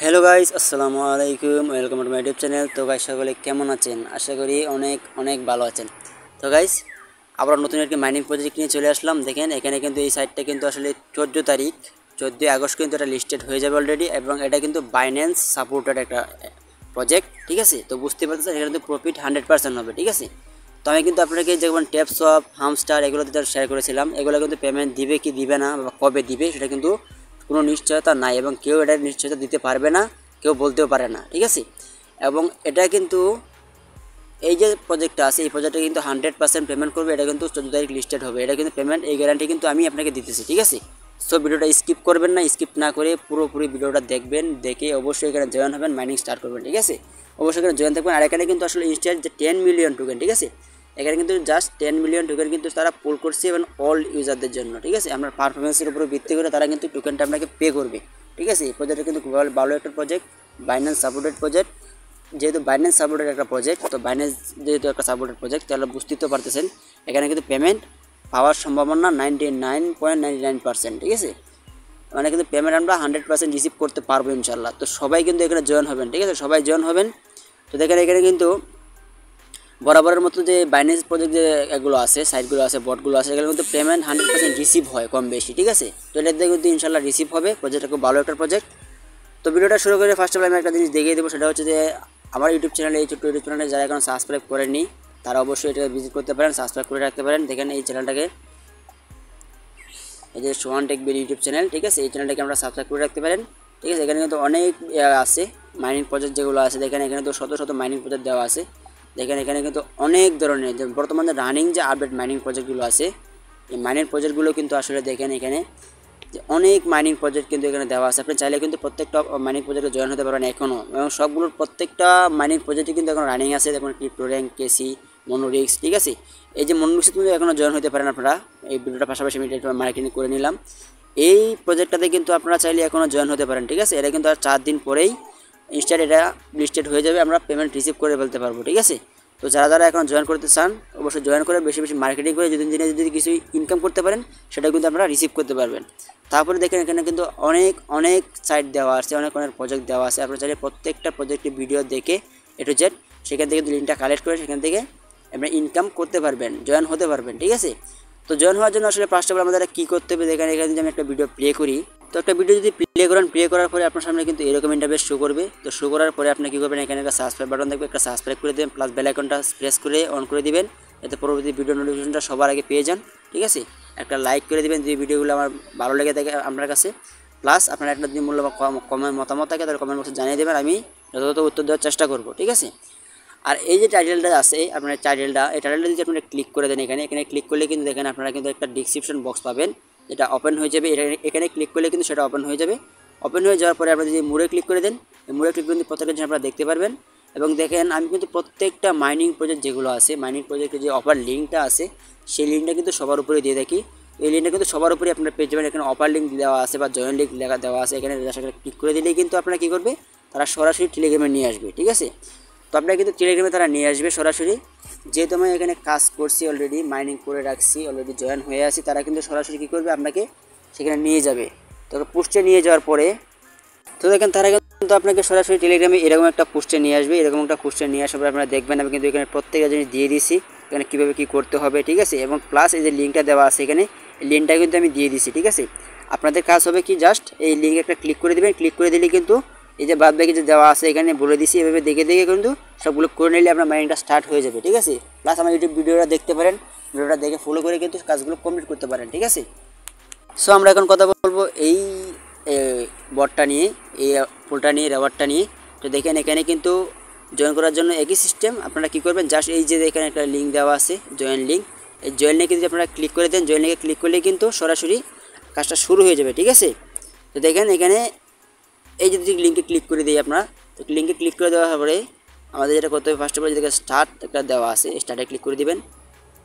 Hello guys, আসসালামু আলাইকুম। Welcome to my YouTube channel. তো গাইস, সকলে কেমন আছেন? আশা করি অনেক অনেক ভালো আছেন। তো গাইস, আবার নতুন একটি মাইনিং প্রজেক্ট নিয়ে চলে আসলাম। দেখেন এখানে কিন্তু এই সাইটটা কিন্তু আসলে 14 তারিখ 14 আগস্ট কিন্তু এটা লিস্টেড হয়ে যাবে অলরেডি, এবং এটা কিন্তু বাইন্যান্স সাপোর্টেড একটা প্রজেক্ট। ঠিক আছে, তো বুঝতে পারতেছেন এখানে কিন্তু প্রফিট 100% হবে। ঠিক আছে, তো আমি কিন্তু আপনাকে যেমন ট্যাপসপ, হামস্টার এগুলো শেয়ার করেছিলাম, এগুলো কিন্তু পেমেন্ট দিবে কি দিবে না বা কবে দিবে সেটা কিন্তু কোনো নিশ্চয়তা নাই, এবং কেউ এটা নিশ্চয়তা দিতে পারবে না, কেউ বলতেও পারে না। ঠিক আছে, এবং এটা কিন্তু এই যে প্রজেক্টটা আছে, এই প্রজেক্টে কিন্তু 100% পেমেন্ট করবে। এটা কিন্তু 14 তারিখ লিস্টেড হবে। এটা কিন্তু পেমেন্ট, এই গ্যারান্টি কিন্তু আমি আপনাকে দিতেছি। ঠিক আছে, সো ভিডিওটা স্কিপ করবেন না, স্কিপ না করে পুরোপুরি ভিডিওটা দেখবেন, দেখে অবশ্যই এখানে জয়েন হবেন, মাইনিং স্টার্ট করবেন। ঠিক আছে, অবশ্যই এখানে জয়েন থাকবেন। আর এখানে কিন্তু আসলে ইনস্ট্যান্ট যে 10 মিলিয়ন টোকেন, ঠিক আছে, এখানে কিন্তু জাস্ট 10 মিলিয়ন টোকেন কিন্তু তারা পুল করছে, এবং অল ইউজারদের জন্য। ঠিক আছে, আপনার পারফরমেন্সের উপরে ভিত্তি করে তারা কিন্তু টোকেনটা আপনাকে পে করবে। ঠিক আছে, এই প্রজেক্টটা কিন্তু ভালো একটা প্রজেক্ট, বাইন্যান্স সাপোর্টেড প্রজেক্ট। যেহেতু বাইন্যান্স সাপোর্টেড একটা প্রজেক্ট, তো বাইন্যান্স যেহেতু একটা সাপোর্টেড প্রজেক্ট, তাহলে বুঝতেই তো পারতেছেন এখানে কিন্তু পেমেন্ট পাওয়ার সম্ভাবনা 99.99%। ঠিক আছে, মানে কিন্তু পেমেন্ট আমরা 100% রিসিভ করতে পারবো ইনশাল্লাহ। তো সবাই কিন্তু এখানে জয়েন হবেন। ঠিক আছে, সবাই জয়েন হবেন। তো দেখেন এখানে কিন্তু বরাবরের মতো যে বাইন্যান্স প্রজেক্ট যে এগুলো আছে, সাইটগুলো আছে, বটগুলো আছে, এগুলো কিন্তু পেমেন্ট 100% রিসিভ হয় কম বেশি। ঠিক আছে, তো এটাতে কিন্তু ইনশাল্লাহ রিসিভ হবে। প্রজেক্টটা খুব ভালো একটা প্রজেক্ট। তো ভিডিওটা শুরু করে ফার্স্ট অফ অল আমি একটা জিনিস দেখিয়ে দেবো, সেটা হচ্ছে যে আমার ইউটিউব চ্যানেলে, এই ছোট্ট ইউটিউব চ্যানেলে যারা এখন সাবস্ক্রাইব করেননি তারা অবশ্যই এটা ভিজিট করতে পারেন, সাবস্ক্রাইব করে রাখতে পারেন। দেখেন এই চ্যানেলটাকে, এই যে সোহান টেক বিডি ইউটিউব চ্যানেল, ঠিক আছে, এই চ্যানেলটাকে আমরা সাবস্ক্রাইব করে রাখতে পারেন। ঠিক আছে, এখানে কিন্তু অনেক আছে মাইনিং প্রজেক্ট যেগুলো আছে। দেখেন এখানে তো শত শত মাইনিং প্রজেক্ট দেওয়া আছে। দেখেন এখানে কিন্তু অনেক ধরনের যে বর্তমানে রানিং যে আপডেট মাইনিং প্রজেক্টগুলো আছে, এই মাইনিং প্রজেক্টগুলো কিন্তু আসলে দেখেন এখানে যে অনেক মাইনিং প্রজেক্ট কিন্তু এখানে দেওয়া আছে। আপনি চাইলে কিন্তু প্রত্যেকটা মাইনিং প্রজেক্টে জয়েন হতে পারেন এখনও, এবং সবগুলোর প্রত্যেকটা মাইনিং প্রজেক্টে কিন্তু এখন রানিং আছে। যেমন ক্রিপ্টো র্যাঙ্ক, কেসি, মনোরিক্স। ঠিক আছে, এই যে মনোরিক্স কিন্তু এখনও জয়েন হতে পারেন আপনারা। এই ভিডিওটা পাশাপাশি আমি মার্কেটিং করে নিলাম। এই প্রজেক্টটাতে কিন্তু আপনারা চাইলে এখনও জয়েন হতে পারেন। ঠিক আছে, এটা কিন্তু আর 4 দিন পরেই ইনস্ট্যান্ট এটা লিস্টেড হয়ে যাবে, আমরা পেমেন্ট রিসিভ করে ফেলতে পারবো। ঠিক আছে, তো যারা যারা এখন জয়েন করতে চান অবশ্যই জয়েন করে বেশি বেশি মার্কেটিং করে যদি দিনে যদি কিছু ইনকাম করতে পারেন, সেটা কিন্তু আপনারা রিসিভ করতে পারবেন। তারপরে দেখেন এখানে কিন্তু অনেক অনেক সাইট দেওয়া আছে, অনেক অনেক প্রজেক্ট দেওয়া আছে। আপনারা চাইলে প্রত্যেকটা প্রজেক্টের ভিডিও দেখে এ টু জেড সেখান থেকে লিঙ্কটা কালেক্ট করে সেখান থেকে আপনি ইনকাম করতে পারবেন, জয়েন হতে পারবেন। ঠিক আছে, তো জয়েন হওয়ার জন্য আসলে ফার্স্ট অফ অল আমাদের কী করতে হবে, দেখেন এখানে যদি আমি একটা ভিডিও প্লে করি, তো একটা ভিডিও যদি প্লে করেন, প্লে করার পরে আপনার সামনে কিন্তু এরকম ইন্টারফেস শো করবে। তো শো করার পরে আপনি কী করবেন, এখানে একটা সাবস্ক্রাইব বাটন দেখবে, একটা সাবস্ক্রাইব করে দেবেন, প্লাস বেল আইকনটা প্রেস করে অন করে দিবেন, যাতে পরবর্তী ভিডিও নোটিফিকেশনটা সবার আগে পেয়ে যান। ঠিক আছে, একটা লাইক করে দেবেন যদি ভিডিওগুলো আমার ভালো লেগে থাকে আপনার কাছে। প্লাস আপনার একটা যদি কমেন্ট মতামত থাকে তাহলে কমেন্ট বক্সে জানিয়ে দেবেন, আমি যথাযথ উত্তর দেওয়ার চেষ্টা করব। ঠিক আছে, আর এই যে টাইটেলটা আছে আপনার টাইটেলটা, এই টাইটেলটা যদি আপনারা ক্লিক করে দেন, এখানে এখানে ক্লিক করলে কিন্তু দেখেন আপনারা কিন্তু একটা ডিসক্রিপশন বক্স পাবেন, যেটা ওপেন হয়ে যাবে। এখানে ক্লিক করলে কিন্তু সেটা ওপেন হয়ে যাবে। ওপেন হয়ে যাওয়ার পরে আপনারা যদি মুড়ে ক্লিক করে দেন, এই মুড়ে ক্লিক করে প্রত্যেকটা জিনিস আপনারা দেখতে পারবেন। এবং দেখেন আমি কিন্তু প্রত্যেকটা মাইনিং প্রজেক্ট যেগুলো আছে, মাইনিং প্রজেক্টের যে অফার লিঙ্কটা আছে, সেই লিঙ্কটা কিন্তু সবার উপরে দিয়ে থাকি। এই লিঙ্কটা কিন্তু সবার উপরে আপনারা পেয়ে যাবেন। এখানে অফার লিঙ্ক দেওয়া আছে বা জয়েন লিঙ্ক দেওয়া আছে। এখানে ক্লিক করে দিলেই কিন্তু আপনারা কী করবে, তারা সরাসরি টেলিগ্রামে নিয়ে আসবে। ঠিক আছে, তো আপনারা কিন্তু টেলিগ্রামে তারা নিয়ে আসবে সরাসরি। যেহেতু আমি এখানে কাজ করছি অলরেডি, মাইনিং করে রাখছি, অলরেডি জয়েন হয়ে আছি, তারা কিন্তু সরাসরি কী করবে, আপনাকে সেখানে নিয়ে যাবে। তো পোস্টে নিয়ে যাওয়ার পরে তো দেখেন তারা কিন্তু আপনাকে সরাসরি টেলিগ্রামে এরকম একটা পোস্টে নিয়ে আসবে। এরকম একটা পোস্টে নিয়ে আসার পরে আপনারা দেখবেন আমি কিন্তু এখানে প্রত্যেকটা জিনিস দিয়ে দিয়েছি, এখানে কীভাবে কী করতে হবে। ঠিক আছে, এবং প্লাস এই যে লিঙ্কটা দেওয়া আছে এখানে, এই লিঙ্কটা কিন্তু আমি দিয়ে দিয়েছি। ঠিক আছে, আপনাদের কাজ হবে কি, জাস্ট এই লিঙ্কে একটা ক্লিক করে দেবেন। ক্লিক করে দিলে কিন্তু এই যে বাদ বাকি যে দেওয়া আছে এখানে বলে দিছি, এভাবে দেখে দেখে কিন্তু সবগুলো করে নিলে আপনার মাইনিংটা স্টার্ট হয়ে যাবে। ঠিক আছে, প্লাস আমার ইউটিউব ভিডিওটা দেখতে পারেন, ভিডিওটা দেখে ফলো করে কিন্তু কাজগুলো কমপ্লিট করতে পারেন। ঠিক আছে, সো আমরা এখন কথা বলবো এই বটটা নিয়ে, এই ফুলটা নিয়ে, রেওয়ার্ডটা নিয়ে। তো দেখেন এখানে কিন্তু জয়েন করার জন্য একই সিস্টেম। আপনারা কী করবেন, জাস্ট এই যে এখানে একটা লিঙ্ক দেওয়া আছে, জয়েন লিঙ্ক, এই জয়েন লিঙ্কে যদি আপনারা ক্লিক করে দেন, জয়েন লিঙ্কে ক্লিক করলে কিন্তু সরাসরি কাজটা শুরু হয়ে যাবে। ঠিক আছে, তো দেখেন এখানে এই যদি লিঙ্কে ক্লিক করে দিই আপনারা, তো লিঙ্কে ক্লিক করে দেওয়ার পরে আমাদের যেটা করতে হবে, ফার্স্ট অফ অল যেটা স্টার্ট একটা দেওয়া আছে, স্টার্টে ক্লিক করে দিবেন।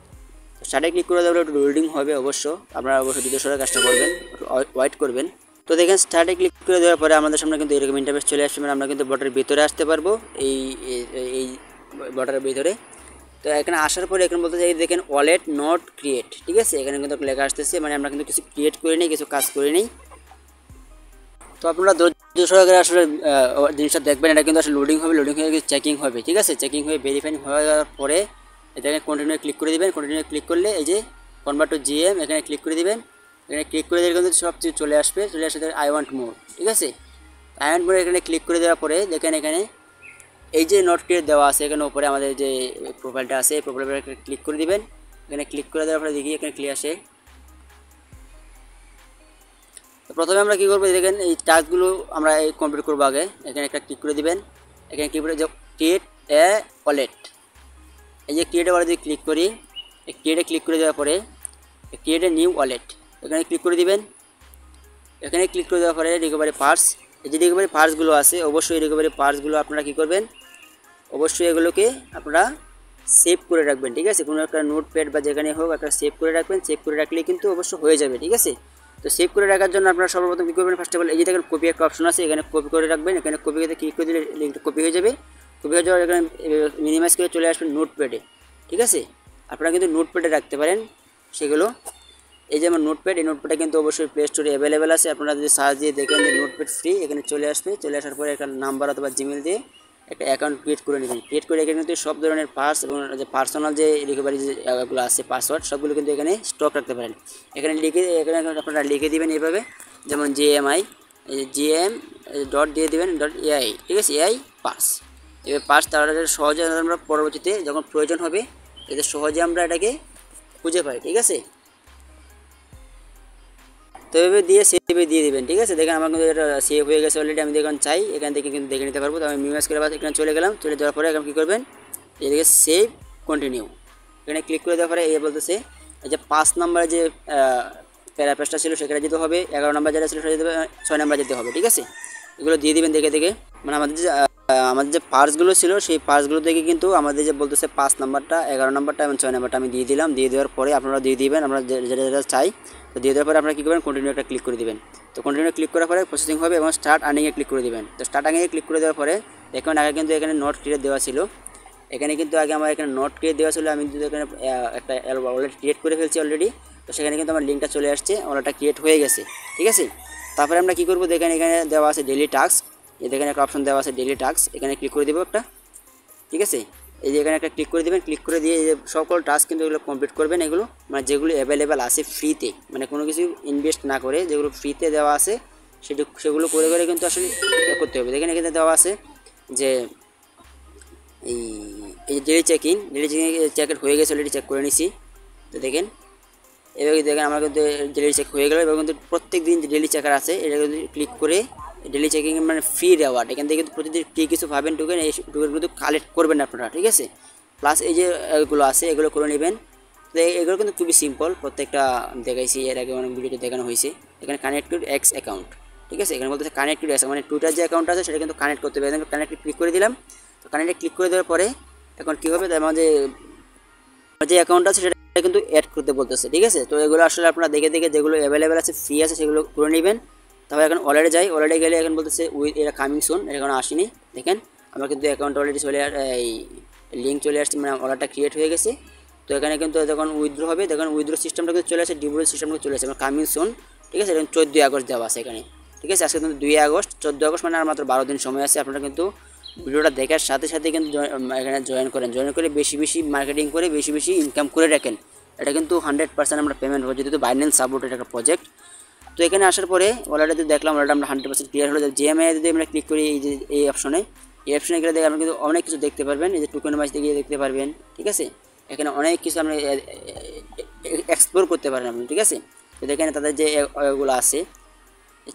স্টার্টে ক্লিক করে দেওয়ার একটু লোডিং হবে, অবশ্য আপনারা অবশ্যই ধৈর্য সহকারে কাজটা করবেন, ওয়েট করবেন। তো দেখেন স্টার্টে ক্লিক করে দেওয়ার পরে আমাদের সামনে কিন্তু এরকম ইন্টারফেস চলে আসবে, আমরা কিন্তু বটের ভিতরে আসতে পারবো, এই বটের ভিতরে। তো এখানে আসার পরে এখানে বলতে চাই দেখেন ওয়ালেট নট ক্রিয়েট। ঠিক আছে, এখানে কিন্তু লেখা আসতেছে, মানে আমরা কিন্তু কিছু ক্রিয়েট করে নিই, কিছু কাজ করে নিই। তো আপনারা সহকারে আসলে জিনিসটা দেখবেন, এটা কিন্তু আসলে লোডিং হবে, লোডিং হয়ে চেকিং হবে, ঠিক আছে। চেকিং হয়ে ভেরিফাই হয়ে যাওয়ার পরে এখানে কন্টিনিউ ক্লিক করে দিবেন। কন্টিনিউ ক্লিক করলে এই যে কনভার্ট টু জিএম এখানে ক্লিক করে দিবেন। এখানে ক্লিক করে দিলে কিন্তু সব কিছু চলে আসবে, চলে আসে আই ওয়ান্ট মোর, ঠিক আছে। আই ওয়ান্ট মোর এখানে ক্লিক করে দেওয়ার পরে দেখেন এখানে এই যে নোট ক্রিয়েট দেওয়া আছে, এখানে উপরে আমাদের যে প্রোফাইলটা আছে এই প্রোফাইলটা ক্লিক করে দিবেন। এখানে ক্লিক করে দেওয়ার পরে দেখি এখানে ক্লিক আসে। তো প্রথমে আমরা কী করবো, দেখেন এই টাস্কগুলো আমরা এই কমপ্লিট করবো আগে। এখানে একটা ক্লিক করে দিবেন। এখানে ক্লিক করে যে ক্রিয়েট এ ওয়ালেট, এই যে ক্রিয়েট এ ওয়ালেট যদি ক্লিক করি, এই ক্রিয়েটে ক্লিক করে দেওয়ার পরে ক্রিয়েট এ নিউ ওয়ালেট এখানে ক্লিক করে দিবেন। এখানে ক্লিক করে দেওয়ার পরে রিকভারি পার্টস, এই যে রিকভারি পার্টসগুলো আছে অবশ্যই রিকভারি পার্টসগুলো আপনারা কী করবেন, অবশ্যই এগুলোকে আপনারা সেভ করে রাখবেন, ঠিক আছে। কোনো একটা নোটপ্যাড বা যেখানে হোক একটা সেভ করে রাখবেন। সেভ করে রাখলেই কিন্তু অবশ্য হয়ে যাবে, ঠিক আছে। তো সেভ করে রাখার জন্য আপনারা সর্বপ্রথম কী করবেন, ফার্স্ট অফ অল এই যে দেখেন কপি একটা অপশন আছে, এখানে কপি করে রাখবেন। এখানে কপি করতে ক্লিক করে দিলে লিঙ্কটা কপি হয়ে যাবে। কপি হয়ে যাওয়ার এখানে মিনিমাইজ করে চলে আসবেন নোটপ্যাডে, ঠিক আছে। আপনারা কিন্তু নোটপ্যাডে রাখতে পারেন সেগুলো। এই যে আমার নোটপ্যাড, এই নোটপ্যাডটা কিন্তু অবশ্যই প্লে স্টোরে অ্যাভেলেবেল আছে। আপনারা যদি সার্চ দিয়ে দেখেন যে নোটপ্যাড ফ্রি, এখানে চলে আসবে। চলে আসার পরে একটা নাম্বার অথবা জিমেল দিয়ে একটা অ্যাকাউন্ট ক্রিয়েট করে নেবেন। ক্রিয়েট করে এখানে কিন্তু সব ধরনের পার্স এবং যে পার্সোনাল যে রিকভারি যেগুলো আছে পাসওয়ার্ড সবগুলো কিন্তু এখানে স্টক রাখতে পারেন। এখানে আপনারা লিখে দিবেন এইভাবে, যেমন জিএমআই জিএম ডট দিয়ে দেবেন ডট এআই, ঠিক আছে, এআই পাস। এবার পাস তাহলে সহজে আমরা পরবর্তীতে যখন প্রয়োজন হবে এতে সহজে আমরা এটাকে খুঁজে পাই, ঠিক আছে। তো এভাবে দিয়ে সেভে দিয়ে দেবেন, ঠিক আছে। দেখেন আমার কিন্তু এটা সেভ হয়ে গেছে অলরেডি। আমি দেখুন চাই এখান থেকে কিন্তু দেখে নিতে পারবো। তো আমি মিউজ করে এখানে চলে গেলাম। চলে যাওয়ার পরে এখন কী করবেন, এদিকে সেভ কন্টিনিউ এখানে ক্লিক করে দেওয়ার পরে এই বলতেছে এই যে 5 নম্বরে যে প্যারাপেজটা ছিল সেখানে যেতে হবে, 11 নম্বর যেটা ছিল সেটা যেতে হবে, 6 নম্বর যেতে হবে, ঠিক আছে। এগুলো দিয়ে দিবেন দেখে দেখে। মানে আমাদের যে পার্টসগুলো ছিল সেই পার্টসগুলো থেকে কিন্তু আমাদের যে বলতেছে 5 নাম্বারটা, 11 নাম্বারটা এবং 6 নাম্বারটা আমি দিয়ে দিলাম। দিয়ে দেওয়ার পরে আপনারা দিয়ে দিবেন আমরা যেটা যেটা চাই। তো দিয়ে দেওয়ার পরে আপনারা কী করবেন, কন্টিনিউ একটা ক্লিক করে দিবেন। তো কন্টিনিউ ক্লিক করার পরে প্রসেসিং হবে এবং স্টার্ট আর্নিংয়ে ক্লিক করে দিবেন। তো স্টার্ট আর্নিংয়ে ক্লিক করে দেওয়ার পরে দেখুন আগে কিন্তু এখানে নোট ক্রিয়েট দেওয়া ছিল। এখানে কিন্তু আগে আমার এখানে নোট ক্রিয়েট দেওয়া ছিল। আমি কিন্তু এখানে একটা ওয়ালেট ক্রিয়েট করে ফেলছি অলরেডি। তো সেখানে কিন্তু আমার লিঙ্কটা চলে আসছে, ওয়ালেটটা ক্রিয়েট হয়ে গেছে, ঠিক আছে। তারপরে আমরা কী করবো, দেখেন এখানে দেওয়া আছে ডেইলি টাস্ক। এই দেখেন একটা অপশন দেওয়া আছে ডেইলি টাস্ক, এখানে ক্লিক করে দেবো একটা, ঠিক আছে। এই যে এখানে একটা ক্লিক করে দেবেন। ক্লিক করে দিয়ে এই যে সকল টাস্ক কিন্তু এগুলো কমপ্লিট করবেন। এগুলো মানে যেগুলো অ্যাভেলেবেল আছে ফ্রিতে, মানে কোনো কিছু ইনভেস্ট না করে যেগুলো ফ্রিতে দেওয়া আছে সেগুলো করে করে কিন্তু আসলে করতে হবে। দেখেন এখানে দেওয়া আছে যে এই যে ডেইলি চেক চেক হয়ে গেছে অলরেডি, চেক করে নিছি। তো দেখেন এভাবে দেখেন আমার কিন্তু ডেইলি চেক হয়ে গেল। এবার কিন্তু প্রত্যেক দিন যে ডেইলি চেকার আছে এটা কিন্তু ক্লিক করে ডেইলি চেকিং মানে ফ্রি রেওয়ার্ড, এখান থেকে কিন্তু প্রতিদিন ফ্রি কিছু পাবেন টোকেন। এই টোকেন কিন্তু কালেক্ট করবেন আপনারা, ঠিক আছে। প্লাস এই যে এগুলো আছে এগুলো করে নেবেন। তো এগুলো কিন্তু খুবই সিম্পল, প্রত্যেকটা দেখাইছি এর আগে অনেক ভিডিওতে দেখানো হয়েছে। এখানে কানেক্টেড এক্স অ্যাকাউন্ট, ঠিক আছে। এখানে বলতেছে কানেক্টেড এক্স মানে টুইটার যে অ্যাকাউন্ট আছে সেটা কিন্তু কানেক্ট করতে হবে। কানেক্টে ক্লিক করে দিলাম। তো কানেক্টে ক্লিক করে দেওয়ার পরে এখন কী হবে, আমার যে অ্যাকাউন্ট আছে সেটা কিন্তু অ্যাড করতে বলতেছে, ঠিক আছে। তো এগুলো আসলে আপনারা দেখে দেখে যেগুলো অ্যাভেলেবেল আছে ফ্রি আছে সেগুলো করে নেবেন। তারপরে এখন ওয়ালেটে যাই। ওয়ালেটে গেলে এখন বলতেছে এটা কামিং সুন, এটা এখনো আসেনি। দেখেন আমার কিন্তু অ্যাকাউন্ট অলরেডি এই লিঙ্ক চলে আসছে, মানে ওয়ালেটটা ক্রিয়েট হয়ে গেছে। তো এখানে কিন্তু যখন উইথড্র হবে দেখুন উইথড্র সিস্টেমটা কিন্তু চলে আসে, ডিপোজিট সিস্টেমটা চলে আসে কামিং সুন, ঠিক আছে। এখন 14 আগস্ট দেওয়া আছে এখানে, ঠিক আছে। আজকে কিন্তু 2 আগস্ট, 14 আগস্ট মানে আর মাত্র 12 দিন সময় আছে। আপনারা কিন্তু ভিডিওটা দেখার সাথে সাথে কিন্তু এখানে জয়েন করে বেশি বেশি মার্কেটিং করে বেশি বেশি ইনকাম করে রাখেন। এটা কিন্তু 100% আমরা পেমেন্ট হচ্ছে, যেহেতু বাইন্যান্স সাপোর্টেড একটা প্রজেক্ট। তো এখানে আসার পরে ওয়ালেটে যদি দেখলাম ওয়ালেট আমরা 100% ক্লিয়ার হলো। জিএমআই যদি আমরা ক্লিক করি এই যে এই অপশনে গেলে দেখে আমরা কিন্তু অনেক কিছু দেখতে পারবেন। এই যে টোকেন ওয়াইজ গিয়ে দেখতে পারবেন, ঠিক আছে। এখানে অনেক কিছু আপনি এক্সপ্লোর করতে পারেন আপনি, ঠিক আছে। তো দেখেন তাদের যে এগুলো আছে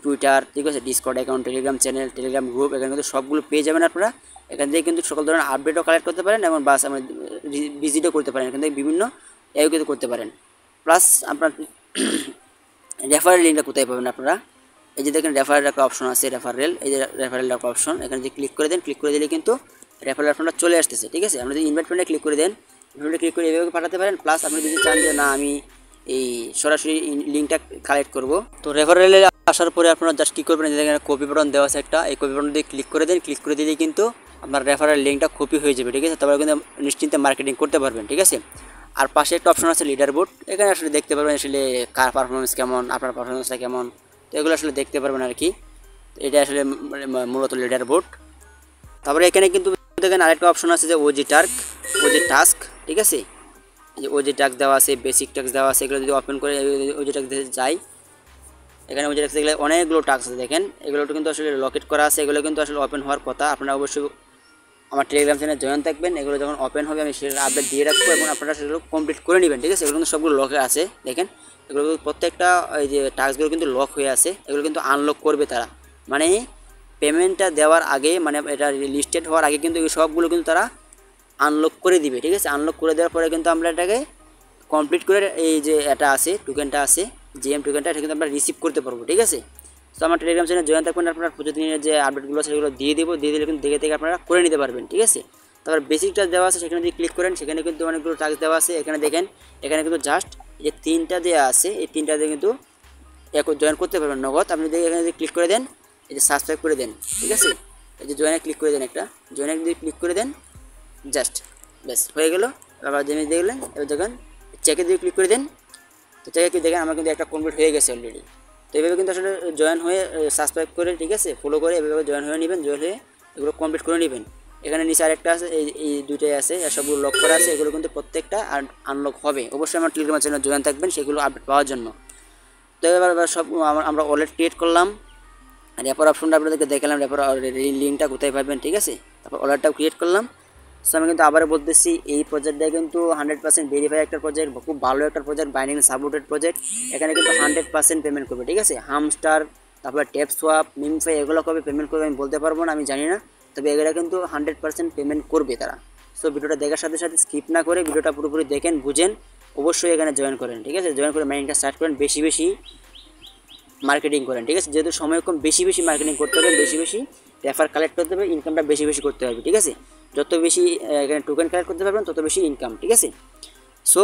টুইটার, ঠিক আছে, Discord account, Telegram channel, Telegram group, এখানে কিন্তু সবগুলো পেয়ে যাবেন আপনারা। এখান থেকে কিন্তু সকল ধরনের আপডেটও কালেক্ট করতে পারেন এবং বাস আমরা ভিজিটও করতে পারেন। এখান থেকে বিভিন্ন কিন্তু করতে পারেন। প্লাস আপনার রেফারেল লিঙ্কটা কোথায় পাবেন আপনারা, এই যে দেখেন রেফারেল একটা অপশন আছে, রেফারেল, এই যে রেফারেল একটা অপশন, এখানে যদি ক্লিক করে দেন, ক্লিক করে দিলে কিন্তু রেফারেল অপশনটা চলে আসতেছে, ঠিক আছে। আপনি যদি ইনভাইট ফ্রেন্ডে ক্লিক করে দেন, ইনভাইটে ক্লিক করে এভাবে পাঠাতে পারেন। প্লাস আপনি যদি চান যে না আমি এই সরাসরি লিঙ্কটা কালেক্ট করব, তো রেফারেলে আসার পরে আপনারা জাস্ট কী করবেন, এখানে কপি বাটন দেওয়া আছে একটা, এই কপি বাটন দিয়ে ক্লিক করে দেন। ক্লিক করে দিলেই কিন্তু আপনার রেফারেল লিঙ্কটা কপি হয়ে যাবে, ঠিক আছে। তারপরে কিন্তু নিশ্চিন্তে মার্কেটিং করতে পারবেন, ঠিক আছে। আর পাশে একটা অপশন আছে লিডার বোর্ড, এখানে আসলে দেখতে পারবেন আসলে কার পারফরমেন্স কেমন, আপনার পারফরমেন্সটা কেমন, তো এগুলো আসলে দেখতে পারবেন আর কি। এটা আসলে মূলত লিডার বোর্ড। তারপরে এখানে কিন্তু দেখেন আরেকটা অপশন আছে যে ওজি টাস্ক, ঠিক আছে। এই যে ওজি টাস্ক দেওয়া আছে, বেসিক টাস্ক দেওয়া আছে, এগুলো যদি ওপেন করে ওজি টাস্ক যাই, এখানে ওজি টাস্ক দেখলে অনেকগুলো টাস্ক আছে দেখেন, এগুলো কিন্তু আসলে লকেট করা আছে, এগুলো কিন্তু আসলে ওপেন হওয়ার কথা। আপনারা অবশ্যই আমার টেলিগ্রাম চ্যানেলে জয়েন থাকবেন, এগুলো যখন ওপেন হবে আমি সেটা আপডেট দিয়ে রাখবো এবং আপনারা সেগুলো কমপ্লিট করে নেবেন, ঠিক আছে। এগুলো কিন্তু সবগুলো লকে আছে দেখেন, এগুলো প্রত্যেকটা এই যে টাস্কগুলো কিন্তু লক হয়ে আছে, এগুলো কিন্তু আনলক করবে তারা, মানে পেমেন্টটা দেওয়ার আগে, মানে এটা লিস্টেড হওয়ার আগে কিন্তু এই সবগুলো কিন্তু তারা আনলক করে দিবে, ঠিক আছে। আনলক করে দেওয়ার পরে কিন্তু আমরা এটাকে কমপ্লিট করে এই যে এটা আছে টোকেনটা আছে জিএম টোকেনটা, এটা কিন্তু আমরা রিসিভ করতে পারবো, ঠিক আছে। তো আমার টেলিগ্রাম চ্যানেলে জয়েন থাকবেন, আপনার প্রতিদিনের যে আপডেটগুলো আছে সেগুলো দিয়ে দেবো, দিয়ে দিলে কিন্তু দেখে থেকে আপনারা করে নিতে পারবেন, ঠিক আছে। তারপর বেসিক টাস্ক দেওয়া আছে, সেখানে যদি ক্লিক করেন সেখানে কিন্তু অনেকগুলো টাস্ক দেওয়া আছে। এখানে দেখেন, এখানে কিন্তু জাস্ট যে 3টা দেওয়া আছে, এই 3টা দিয়ে কিন্তু জয়েন করতে পারবেন নগদ। আপনি যদি এখানে যদি ক্লিক করে দেন, এই যে সাবস্ক্রাইব করে দেন, ঠিক আছে, এই যে জয়েনে ক্লিক করে দেন, একটা জয়েনে যদি ক্লিক করে দেন জাস্ট ব্যাস হয়ে গেল। আবার জিনিস দেখলেন, এবার দেখেন চেকে দিয়ে ক্লিক করে দেন, তো চেকে কি দেখেন আমার কিন্তু একটা কমপ্লিট হয়ে গেছে অলরেডি। তো এইভাবে কিন্তু আসলে জয়েন হয়ে সাবস্ক্রাইব করে, ঠিক আছে, ফলো করে এভাবে জয়েন হয়ে নেবেন, জয়েন হয়ে এগুলো কমপ্লিট করে নেবেন। এখানে নিচে আরেকটা আছে, এই দুইটাই আছে, সবগুলো লক করা আছে, এগুলো কিন্তু প্রত্যেকটা আনলক হবে। অবশ্যই আমার টেলিগ্রাম চ্যানেলে জয়েন থাকবেন সেগুলো আপডেট পাওয়ার জন্য। তো এবার সব আমরা ওয়ালেট ক্রিয়েট করলাম, রেফার অপশনটা আপনাদেরকে দেখালাম, রেফার লিঙ্কটা কোথায় পাবেন, ঠিক আছে। তারপর ওয়ালেটটাও ক্রিয়েট করলাম। সো আমি কিন্তু আবারও বলতেছি, এই প্রজেক্টটা কিন্তু 100% ভেরিফাই একটা প্রজেক্ট, খুব ভালো একটা প্রজেক্ট, বাইন্ডিং সাপোর্টেড প্রজেক্ট। এখানে কিন্তু 100% পেমেন্ট করবে, ঠিক আছে। হামস্টার, তারপর ট্যাপ সোয়াপ, মিমফাই এগুলো কবে পেমেন্ট করবে আমি বলতে পারবো না, আমি জানি না, তবে এগুলো কিন্তু 100% পেমেন্ট করবে তারা। সো ভিডিওটা দেখার সাথে সাথে স্কিপ না করে ভিডিওটা পুরোপুরি দেখেন, বুঝেন, অবশ্যই এখানে জয়েন করেন, ঠিক আছে। জয়েন করে মাইনিংটা স্টার্ট করেন, বেশি বেশি মার্কেটিং করেন, ঠিক আছে। যেহেতু সময় কম, বেশি বেশি মার্কেটিং করতে হবে, বেশি বেশি রেফার কালেক্ট করতে হবে, ইনকামটা বেশি বেশি করতে হবে, ঠিক আছে। যত বেশি এখানে টোকেন কালেক্ট করতে পারবেন তত বেশি ইনকাম, ঠিক আছে। সো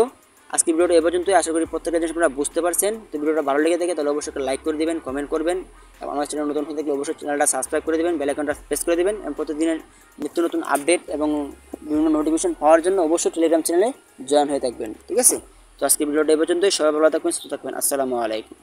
আজকে ভিডিওটা এ পর্যন্তই, আশা করি প্রত্যেকটা জিনিস আপনারা বুঝতে পারছেন। তো ভিডিওটা ভালো লেগে থাকে তাহলে অবশ্যই একটা লাইক করে দেবেন, কমেন্ট করবেন, এবং আমার চ্যানেল নতুন হয়ে থাকলে অবশ্যই চ্যানেলটা সাবস্ক্রাইব করে দেবেন, বেল আইকনটা প্রেস করে দেবেন, এবং প্রতিদিনের নিত্য নতুন আপডেট এবং বিভিন্ন নোটিফিকেশন পাওয়ার জন্য অবশ্যই টেলিগ্রাম চ্যানেলে জয়েন হয়ে থাকবেন, ঠিক আছে। তো আজকে ভিডিওটা এ পর্যন্তই, সবাই ভালো থাকবেন, সুস্থ থাকবেন, আসসালামু আলাইকুম।